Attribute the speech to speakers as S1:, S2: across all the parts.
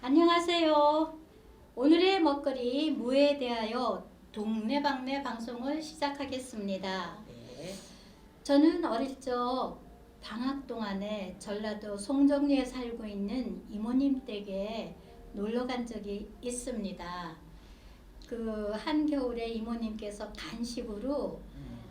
S1: 안녕하세요. 오늘의 먹거리 무에 대하여 동네방네 방송을 시작하겠습니다.
S2: 네.
S1: 저는 어릴 적 방학 동안에 전라도 송정리에 살고 있는 이모님 댁에 놀러 간 적이 있습니다. 그 한겨울에 이모님께서 간식으로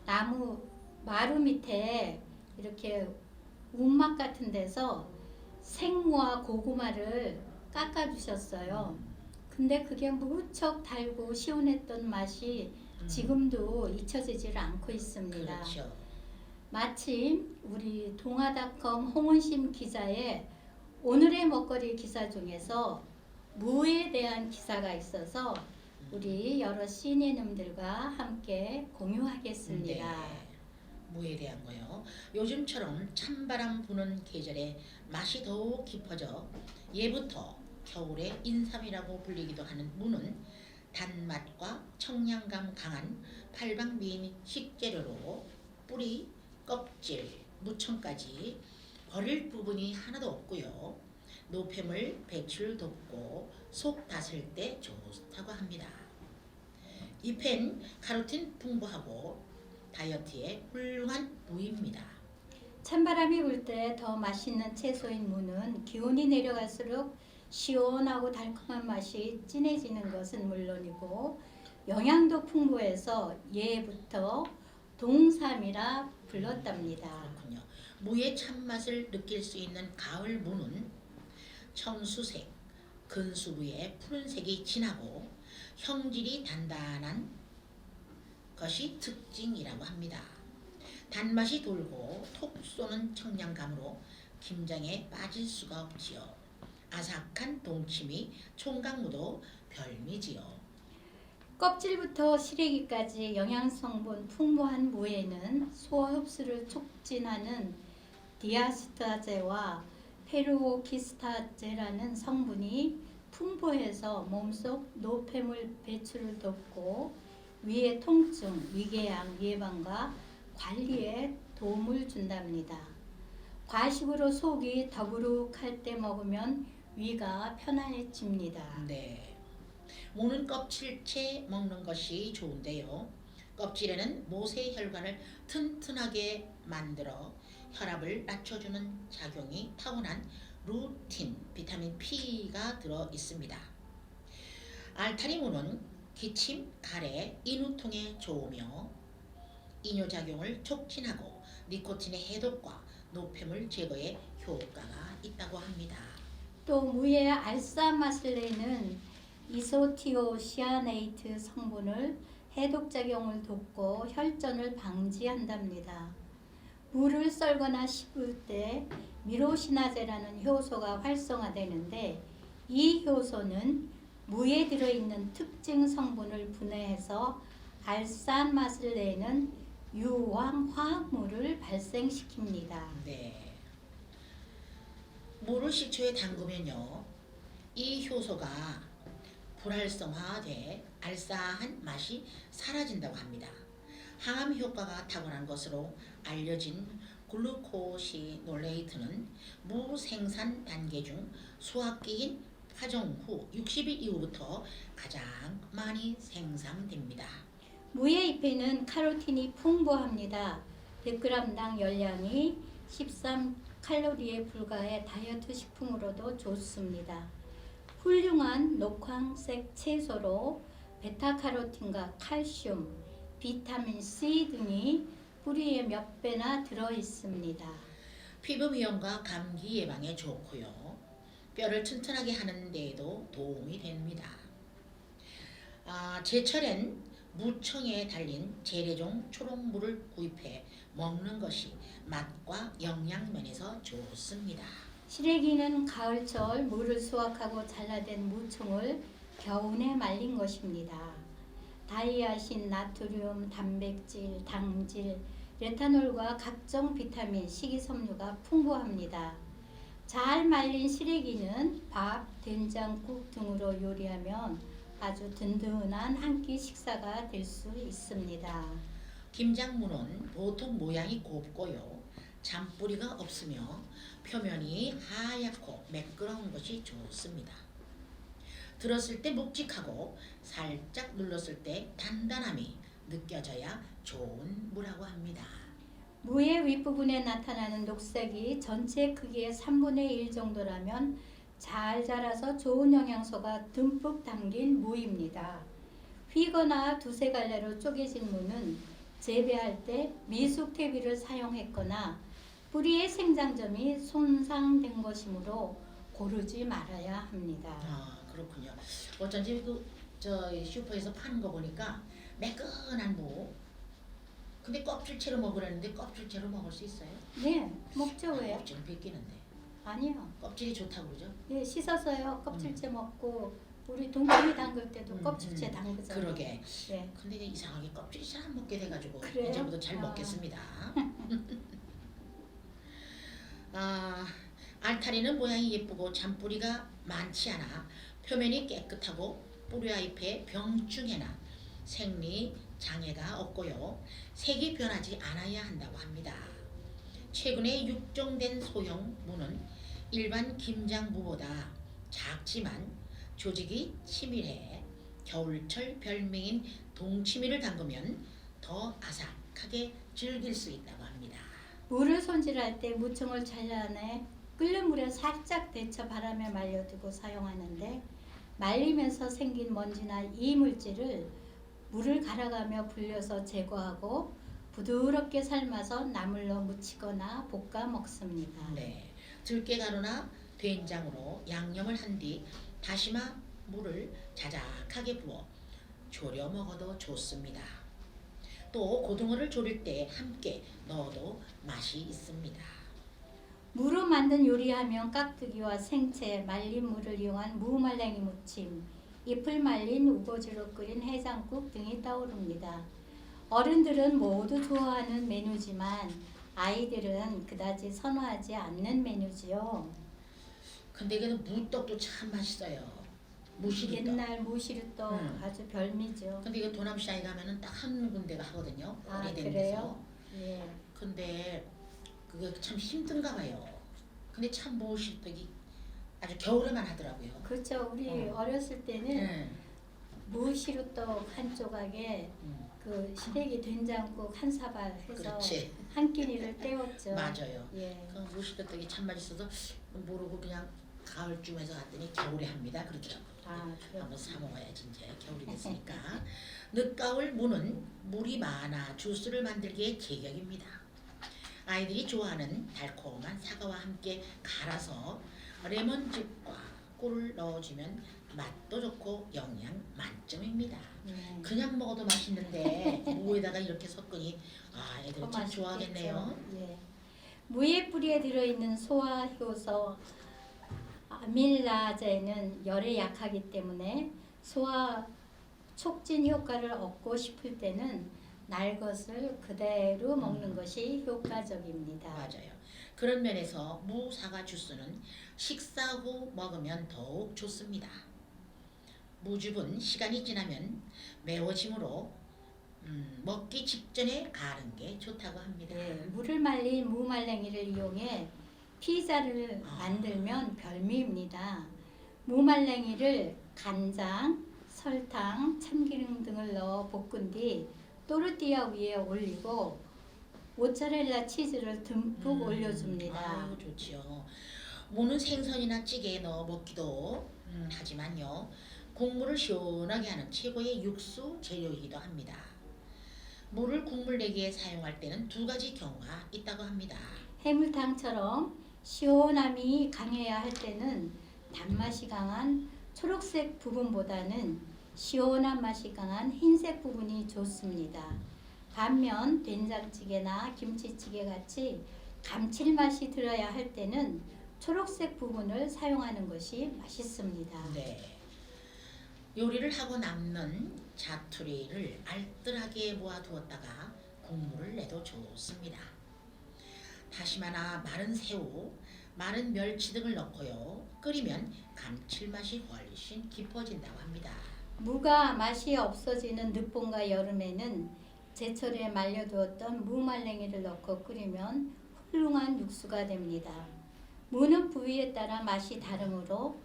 S1: 나무 마루 밑에 이렇게 움막 같은 데서 생무와 고구마를 깎아주셨어요. 근데 그게 무척 달고 시원했던 맛이 지금도 잊혀지질 않고 있습니다.
S2: 그렇죠.
S1: 마침 우리 동아닷컴 홍은심 기자의 오늘의 먹거리 기사 중에서 무에 대한 기사가 있어서 우리 여러 시니님들과 함께 공유하겠습니다.
S2: 네. 무에 대한 거요. 요즘처럼 찬바람 부는 계절에 맛이 더욱 깊어져 예부터 겨울의 인삼이라고 불리기도 하는 무는 단맛과 청량감 강한 팔방미인 식재료로 뿌리, 껍질, 무청까지 버릴 부분이 하나도 없고요. 노폐물 배출 돕고 속 다슬 때 좋다고 합니다. 잎엔 카로틴 풍부하고 다이어트에 훌륭한 무입니다.
S1: 찬바람이 불 때 더 맛있는 채소인 무는 기온이 내려갈수록 시원하고 달콤한 맛이 진해지는 것은 물론이고 영양도 풍부해서 예부터 동삼이라 불렀답니다.
S2: 그렇군요. 무의 참맛을 느낄 수 있는 가을 무는 청수색, 근수부의 푸른색이 진하고 형질이 단단한 것이 특징이라고 합니다. 단맛이 돌고 톡 쏘는 청량감으로 김장에 빠질 수가 없지요. 아삭한 동치미, 총각무도 별미지요.
S1: 껍질부터 시래기까지 영양성분 풍부한 무에는 소화 흡수를 촉진하는 디아스타제와 페루오키스타제라는 성분이 풍부해서 몸속 노폐물 배출을 돕고 위의 통증, 위궤양 예방과 관리에 도움을 준답니다. 과식으로 속이 더부룩할 때 먹으면 위가 편안해집니다.
S2: 네. 무는 껍질째 먹는 것이 좋은데요. 껍질에는 모세혈관을 튼튼하게 만들어 혈압을 낮춰주는 작용이 타고난 루틴, 비타민 P가 들어 있습니다. 알타리무는 기침, 가래, 인후통에 좋으며 이뇨작용을 촉진하고 니코틴의 해독과 노폐물 제거에 효과가 있다고 합니다.
S1: 또 무의 알싸한 맛을 내는 이소티오시아네이트 성분을 해독작용을 돕고 혈전을 방지한답니다. 무를 썰거나 씹을 때 미로시나제라는 효소가 활성화되는데 이 효소는 무에 들어있는 특징 성분을 분해해서 알싸한 맛을 내는 유황화합물을 발생시킵니다.
S2: 네. 무를 식초에 담그면요, 이 효소가 불활성화돼 알싸한 맛이 사라진다고 합니다. 항암 효과가 탁월한 것으로 알려진 글루코시놀레이트는 무 생산 단계 중 수확기인 파종 후 60일 이후부터 가장 많이 생산됩니다.
S1: 무의 잎에는 카로틴이 풍부합니다. 100g당 열량이 13칼로리에 불과해 다이어트 식품으로도 좋습니다. 훌륭한 녹황색 채소로 베타카로틴과 칼슘, 비타민C 등이 뿌리에 몇 배나 들어 있습니다.
S2: 피부 미용과 감기 예방에 좋고요. 뼈를 튼튼하게 하는 데에도 도움이 됩니다. 제철엔 무청에 달린 재래종 초록무를 구입해 먹는 것이 맛과 영양면에서 좋습니다.
S1: 시래기는 가을철 무를 수확하고 잘라낸 무청을 겨우내 말린 것입니다. 다이아신, 나트륨, 단백질, 당질, 레타놀과 각종 비타민, 식이섬유가 풍부합니다. 잘 말린 시래기는 밥, 된장국 등으로 요리하면 아주 든든한 한 끼 식사가 될 수 있습니다.
S2: 김장무는 보통 모양이 곱고요. 잔뿌리가 없으며 표면이 하얗고 매끄러운 것이 좋습니다. 들었을 때 묵직하고 살짝 눌렀을 때 단단함이 느껴져야 좋은 무라고 합니다.
S1: 무의 윗부분에 나타나는 녹색이 전체 크기의 3분의 1 정도라면 잘 자라서 좋은 영양소가 듬뿍 담긴 무입니다. 휘거나 두세 갈래로 쪼개진 무는 재배할 때 미숙퇴비를 사용했거나 뿌리의 생장점이 손상된 것이므로 고르지 말아야 합니다.
S2: 아 그렇군요. 어쩐지 저 슈퍼에서 파는 거 보니까 매끈한 무. 근데 껍질채로 먹으라는데 껍질채로 먹을 수 있어요?
S1: 네, 먹죠. 왜요?
S2: 껍질은 벗기는데.
S1: 아니요.
S2: 껍질이 좋다고 그러죠?
S1: 예, 씻어서요. 껍질째 먹고 우리 동치미 담글 때도 껍질째 담그잖아요.
S2: 그러게.
S1: 네.
S2: 근데 이상하게 껍질이 잘 안 먹게 돼가지고
S1: 그래요?
S2: 이제부터 잘
S1: 아.
S2: 먹겠습니다. 알타리는 모양이 예쁘고 잔뿌리가 많지 않아 표면이 깨끗하고 뿌리와 잎에 병충해나 생리 장애가 없고요. 색이 변하지 않아야 한다고 합니다. 최근에 육종된 소형 무는 일반 김장무보다 작지만 조직이 치밀해 겨울철 별명인 동치미를 담그면 더 아삭하게 즐길 수 있다고 합니다.
S1: 물을 손질할 때 무청을 잘라내 끓는 물에 살짝 데쳐 바람에 말려두고 사용하는데 말리면서 생긴 먼지나 이물질을 물을 갈아가며 불려서 제거하고 부드럽게 삶아서 나물로 무치거나 볶아 먹습니다.
S2: 네, 들깨가루나 된장으로 양념을 한 뒤 다시마 물을 자작하게 부어 졸여 먹어도 좋습니다. 또 고등어를 졸일 때 함께 넣어도 맛이 있습니다.
S1: 무로 만든 요리하면 깍두기와 생채, 말린 무를 이용한 무말랭이 무침, 잎을 말린 우거지로 끓인 해장국 등이 떠오릅니다. 어른들은 모두 좋아하는 메뉴지만 아이들은 그다지 선호하지 않는 메뉴지요.
S2: 근데 그 무떡도 참 맛있어요. 무시루떡.
S1: 옛날 무시루떡 아주 별미죠.
S2: 근데 이거 도남시장에 가면은 딱 한 군데가 하거든요.
S1: 아,
S2: 오래된
S1: 그래요?
S2: 데서.
S1: 예.
S2: 근데 그거 참 힘든가 봐요. 근데 참 무시루떡이 아주 겨울에만 하더라고요.
S1: 그렇죠. 우리 어렸을 때는
S2: 네.
S1: 무시루떡 한 조각에 그 시래기 된장국 한 사발 해서
S2: 그렇지.
S1: 한 끼니를 때웠죠.
S2: 맞아요.
S1: 예.
S2: 그 무시루떡이 참 맛있어서 모르고 그냥 가을쯤에서 갔더니 겨울에 합니다. 그렇더라고요.
S1: 아,
S2: 한번 사 먹어야지 이제 겨울이 됐으니까. 늦가을 무는 물이 많아 주스를 만들기에 제격입니다. 아이들이 좋아하는 달콤한 사과와 함께 갈아서 레몬즙과 꿀을 넣어주면 맛도 좋고 영양 만점입니다. 그냥 먹어도 맛있는데 무에다가 이렇게 섞으니 애들 참 좋아하겠네요.
S1: 예. 무의 뿌리에 들어있는 소화 효소 아밀라제는 열에 약하기 때문에 소화 촉진 효과를 얻고 싶을 때는 날 것을 그대로 먹는 것이 효과적입니다.
S2: 맞아요. 그런 면에서 무 사과 주스는 식사 후 먹으면 더욱 좋습니다. 무즙은 시간이 지나면 매워지므로 먹기 직전에 가는 게 좋다고 합니다.
S1: 예, 물을 말린 무말랭이를 이용해 피자를 만들면 별미입니다. 무말랭이를 간장, 설탕, 참기름 등을 넣어 볶은 뒤 또르띠아 위에 올리고 모짜렐라 치즈를 듬뿍 올려줍니다.
S2: 아유 좋지요. 무는 생선이나 찌개에 넣어 먹기도 하지만요. 국물을 시원하게 하는 최고의 육수 재료이기도 합니다. 무를 국물 내기에 사용할 때는 두 가지 경우가 있다고 합니다.
S1: 해물탕처럼 시원함이 강해야 할 때는 단맛이 강한 초록색 부분보다는 시원한 맛이 강한 흰색 부분이 좋습니다. 반면 된장찌개나 김치찌개 같이 감칠맛이 들어야 할 때는 초록색 부분을 사용하는 것이 맛있습니다.
S2: 네. 요리를 하고 남는 자투리를 알뜰하게 모아두었다가 국물을 내도 좋습니다. 다시마나 마른 새우, 마른 멸치 등을 넣고요. 끓이면 감칠맛이 훨씬 깊어진다고 합니다.
S1: 무가 맛이 없어지는 늦봄과 여름에는 제철에 말려두었던 무말랭이를 넣고 끓이면 훌륭한 육수가 됩니다. 무는 부위에 따라 맛이 다르므로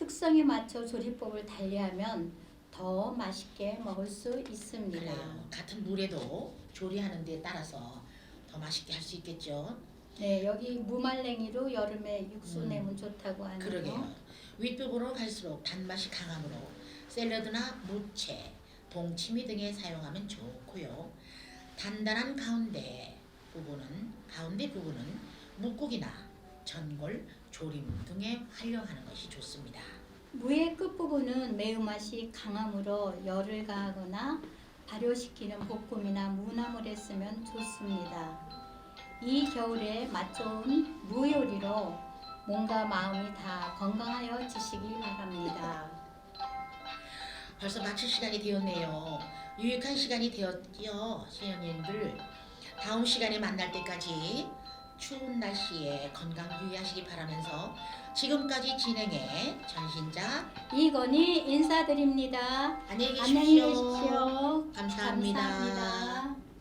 S1: 특성에 맞춰 조리법을 달리하면 더 맛있게 먹을 수 있습니다.
S2: 그래요. 같은 물에도 조리하는 데 따라서 더 맛있게 할 수 있겠죠.
S1: 네, 여기 무말랭이로 여름에 육수
S2: 음,
S1: 내면 좋다고 하네요.
S2: 그러게요. 윗부분으로 갈수록 단맛이 강하므로 샐러드나 무채, 동치미 등에 사용하면 좋고요. 단단한 가운데 부분은 묵국이나 전골, 조림 등에 활용하는 것이 좋습니다.
S1: 무의 끝부분은 매운맛이 강하므로 열을 가하거나 발효시키는 볶음이나 무나물에 쓰면 좋습니다. 이 겨울에 맛 좋은 무 요리로 몸과 마음이 다 건강하여지시기 바랍니다.
S2: 벌써 마칠 시간이 되었네요. 유익한 시간이 되었지요, 시청자님들. 다음 시간에 만날 때까지 추운 날씨에 건강 유의하시기 바라면서 지금까지 진행해 전신자
S1: 이건희 인사드립니다.
S2: 안녕히
S1: 안녕히
S2: 계십시오.
S1: 계십시오.
S2: 감사합니다.
S1: 감사합니다.